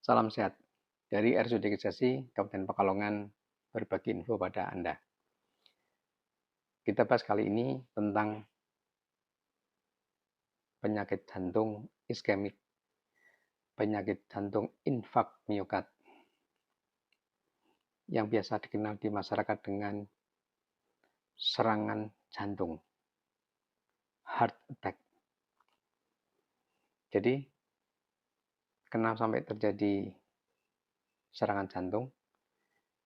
Salam sehat dari RSUD Kejasi, Kabupaten Pekalongan, berbagi info pada Anda. Kita bahas kali ini tentang penyakit jantung iskemik, penyakit jantung infak miokard, yang biasa dikenal di masyarakat dengan serangan jantung, heart attack. Jadi, kenapa sampai terjadi serangan jantung?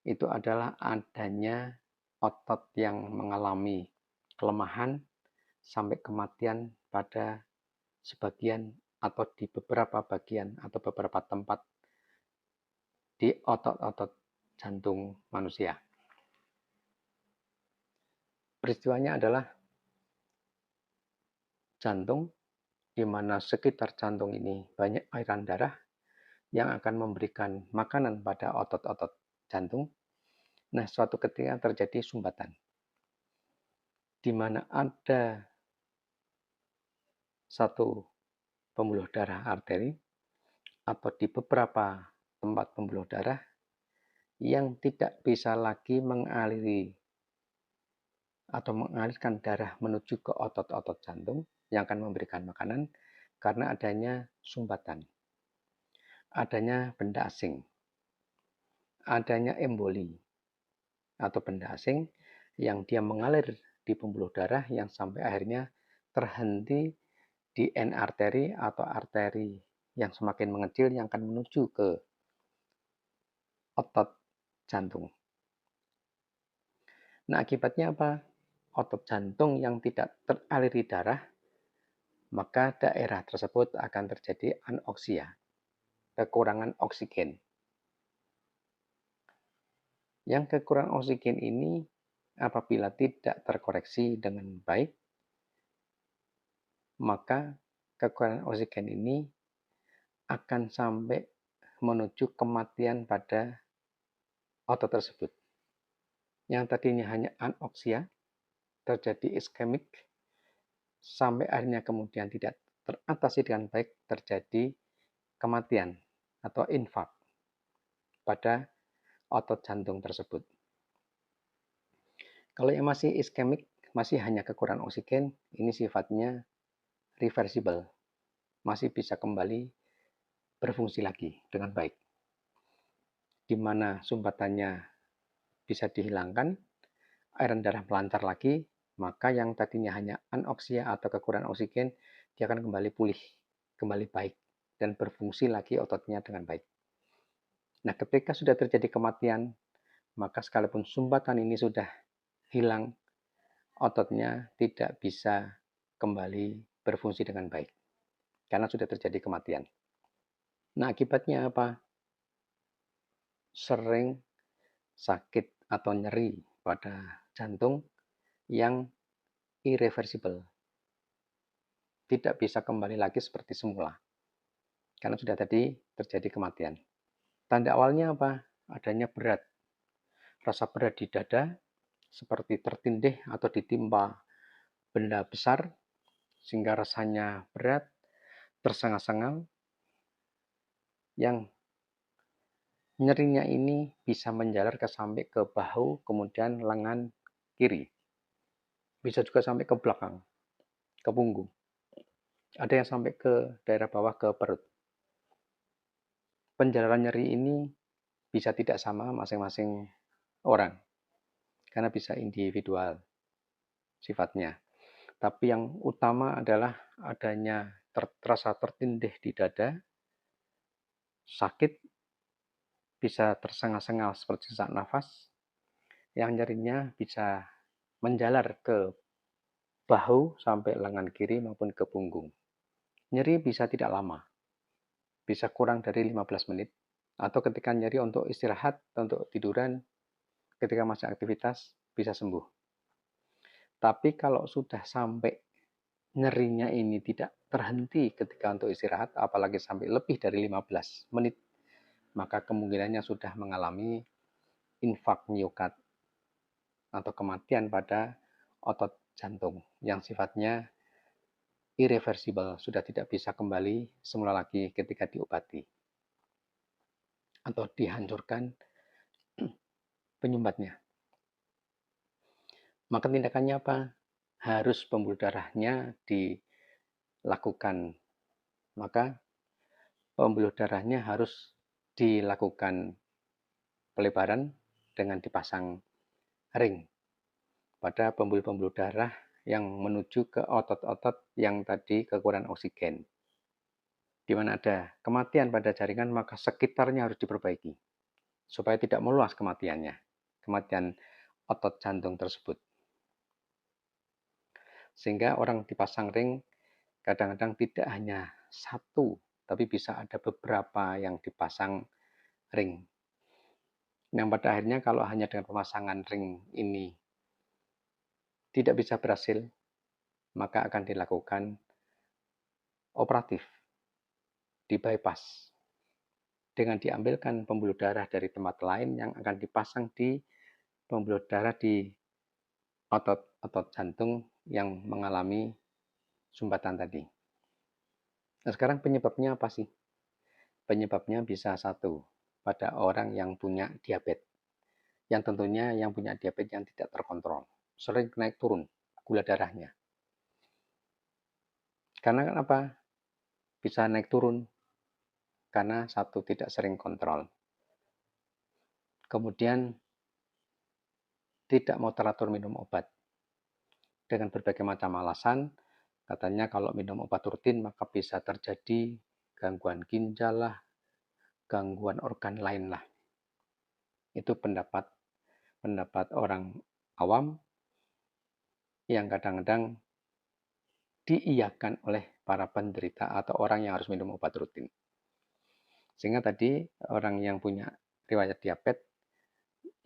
Itu adalah adanya otot yang mengalami kelemahan sampai kematian pada sebagian atau di beberapa bagian atau beberapa tempat di otot-otot jantung manusia. Peristiwanya adalah jantung, di mana sekitar jantung ini banyak aliran darah yang akan memberikan makanan pada otot-otot jantung. Nah, suatu ketika terjadi sumbatan, di mana ada satu pembuluh darah arteri atau di beberapa tempat pembuluh darah yang tidak bisa lagi mengaliri atau mengalirkan darah menuju ke otot-otot jantung yang akan memberikan makanan karena adanya sumbatan, adanya benda asing, adanya emboli atau benda asing yang dia mengalir di pembuluh darah yang sampai akhirnya terhenti di end arteri atau arteri yang semakin mengecil yang akan menuju ke otot jantung. Nah, akibatnya apa? Otot jantung yang tidak teraliri darah, maka daerah tersebut akan terjadi anoksia, kekurangan oksigen. Yang kekurangan oksigen ini apabila tidak terkoreksi dengan baik, maka kekurangan oksigen ini akan sampai menuju kematian pada otot tersebut. Yang tadinya hanya anoksia, terjadi iskemik, sampai akhirnya kemudian tidak teratasi dengan baik, terjadi kematian atau infak pada otot jantung tersebut. Kalau yang masih iskemik, masih hanya kekurangan oksigen, ini sifatnya reversible, masih bisa kembali berfungsi lagi dengan baik, di mana sumbatannya bisa dihilangkan, aliran darah melancar lagi, maka yang tadinya hanya anoksia atau kekurangan oksigen, dia akan kembali pulih, kembali baik, dan berfungsi lagi ototnya dengan baik. Nah, ketika sudah terjadi kematian, maka sekalipun sumbatan ini sudah hilang, ototnya tidak bisa kembali berfungsi dengan baik, karena sudah terjadi kematian. Nah, akibatnya apa? Sering sakit atau nyeri pada jantung yang irreversible. Tidak bisa kembali lagi seperti semula. Karena sudah tadi terjadi kematian. Tanda awalnya apa? Adanya berat. Rasa berat di dada, seperti tertindih atau ditimpa benda besar, sehingga rasanya berat, tersengal-sengal, yang nyerinya ini bisa menjalar sampai ke bahu, kemudian lengan kiri. Bisa juga sampai ke belakang, ke punggung. Ada yang sampai ke daerah bawah ke perut. Penjalanan nyeri ini bisa tidak sama masing-masing orang, karena bisa individual sifatnya. Tapi yang utama adalah adanya terasa tertindih di dada, sakit, bisa tersengal-sengal seperti sesak nafas, yang nyerinya bisa menjalar ke bahu sampai lengan kiri maupun ke punggung. Nyeri bisa tidak lama, bisa kurang dari 15 menit, atau ketika nyeri untuk istirahat, untuk tiduran, ketika masih aktivitas, bisa sembuh. Tapi kalau sudah sampai nyerinya ini tidak terhenti ketika untuk istirahat, apalagi sampai lebih dari 15 menit, maka kemungkinannya sudah mengalami infak miokard atau kematian pada otot jantung yang sifatnya irreversible, sudah tidak bisa kembali semula lagi ketika diobati. atau dihancurkan penyumbatnya. Maka tindakannya apa? Harus pembuluh darahnya dilakukan. Maka pembuluh darahnya harus dilakukan pelebaran dengan dipasang ring pada pembuluh-pembuluh darah yang menuju ke otot-otot yang tadi kekurangan oksigen. Di mana ada kematian pada jaringan, maka sekitarnya harus diperbaiki supaya tidak meluas kematiannya, kematian otot jantung tersebut. Sehingga orang dipasang ring kadang-kadang tidak hanya satu, tapi bisa ada beberapa yang dipasang ring. Yang pada akhirnya kalau hanya dengan pemasangan ring ini tidak bisa berhasil, maka akan dilakukan operatif, di bypass, dengan diambilkan pembuluh darah dari tempat lain yang akan dipasang di pembuluh darah di otot-otot jantung yang mengalami sumbatan tadi. Nah, sekarang penyebabnya apa sih? Penyebabnya bisa satu, pada orang yang punya diabetes. Yang tentunya yang punya diabetes yang tidak terkontrol. Sering naik turun gula darahnya. Karena apa? Bisa naik turun? Karena satu, tidak sering kontrol. Kemudian tidak mau teratur minum obat. Dengan berbagai macam alasan, katanya kalau minum obat rutin maka bisa terjadi gangguan ginjal lah, gangguan organ lain lah. Itu pendapat orang awam yang kadang-kadang diiyakan oleh para penderita atau orang yang harus minum obat rutin. Sehingga tadi orang yang punya riwayat diabetes,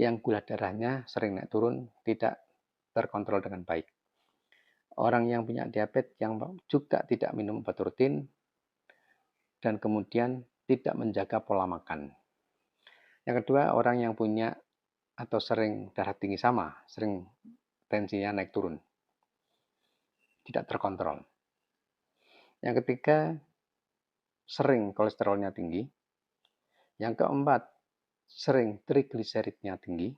yang gula darahnya sering naik turun, tidak terkontrol dengan baik. Orang yang punya diabetes yang juga tidak minum obat rutin, dan kemudian tidak menjaga pola makan. Yang kedua, orang yang punya atau sering darah tinggi sama, sering tensinya naik turun, tidak terkontrol. Yang ketiga, sering kolesterolnya tinggi. Yang keempat, sering trigliseridnya tinggi.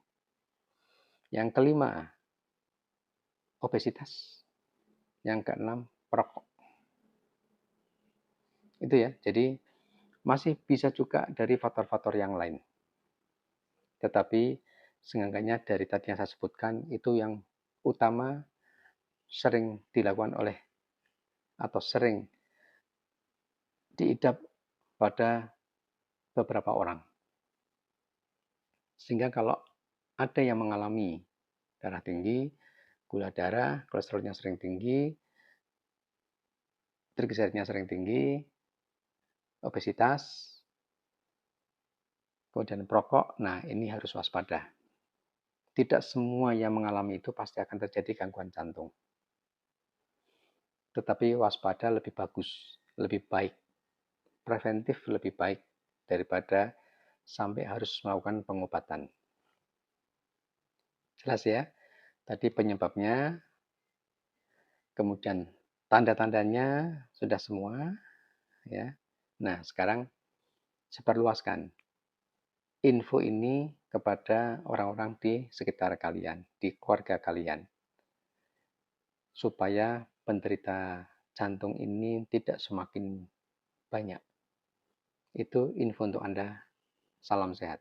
Yang kelima, obesitas. Yang keenam, perokok. Itu ya, jadi masih bisa juga dari faktor-faktor yang lain. Tetapi seenggaknya dari tadi yang saya sebutkan, itu yang utama sering dilakukan oleh atau sering diidap pada beberapa orang. Sehingga kalau ada yang mengalami darah tinggi, gula darah, kolesterolnya sering tinggi, trigliseridnya sering tinggi, obesitas, kemudian perokok, nah ini harus waspada. Tidak semua yang mengalami itu pasti akan terjadi gangguan jantung. Tetapi waspada lebih bagus, lebih baik. Preventif lebih baik daripada sampai harus melakukan pengobatan. Jelas ya? Tadi penyebabnya, kemudian tanda-tandanya sudah semua, ya. Nah, sekarang sebarluaskan info ini kepada orang-orang di sekitar kalian, di keluarga kalian, supaya penderita jantung ini tidak semakin banyak. Itu info untuk Anda. Salam sehat.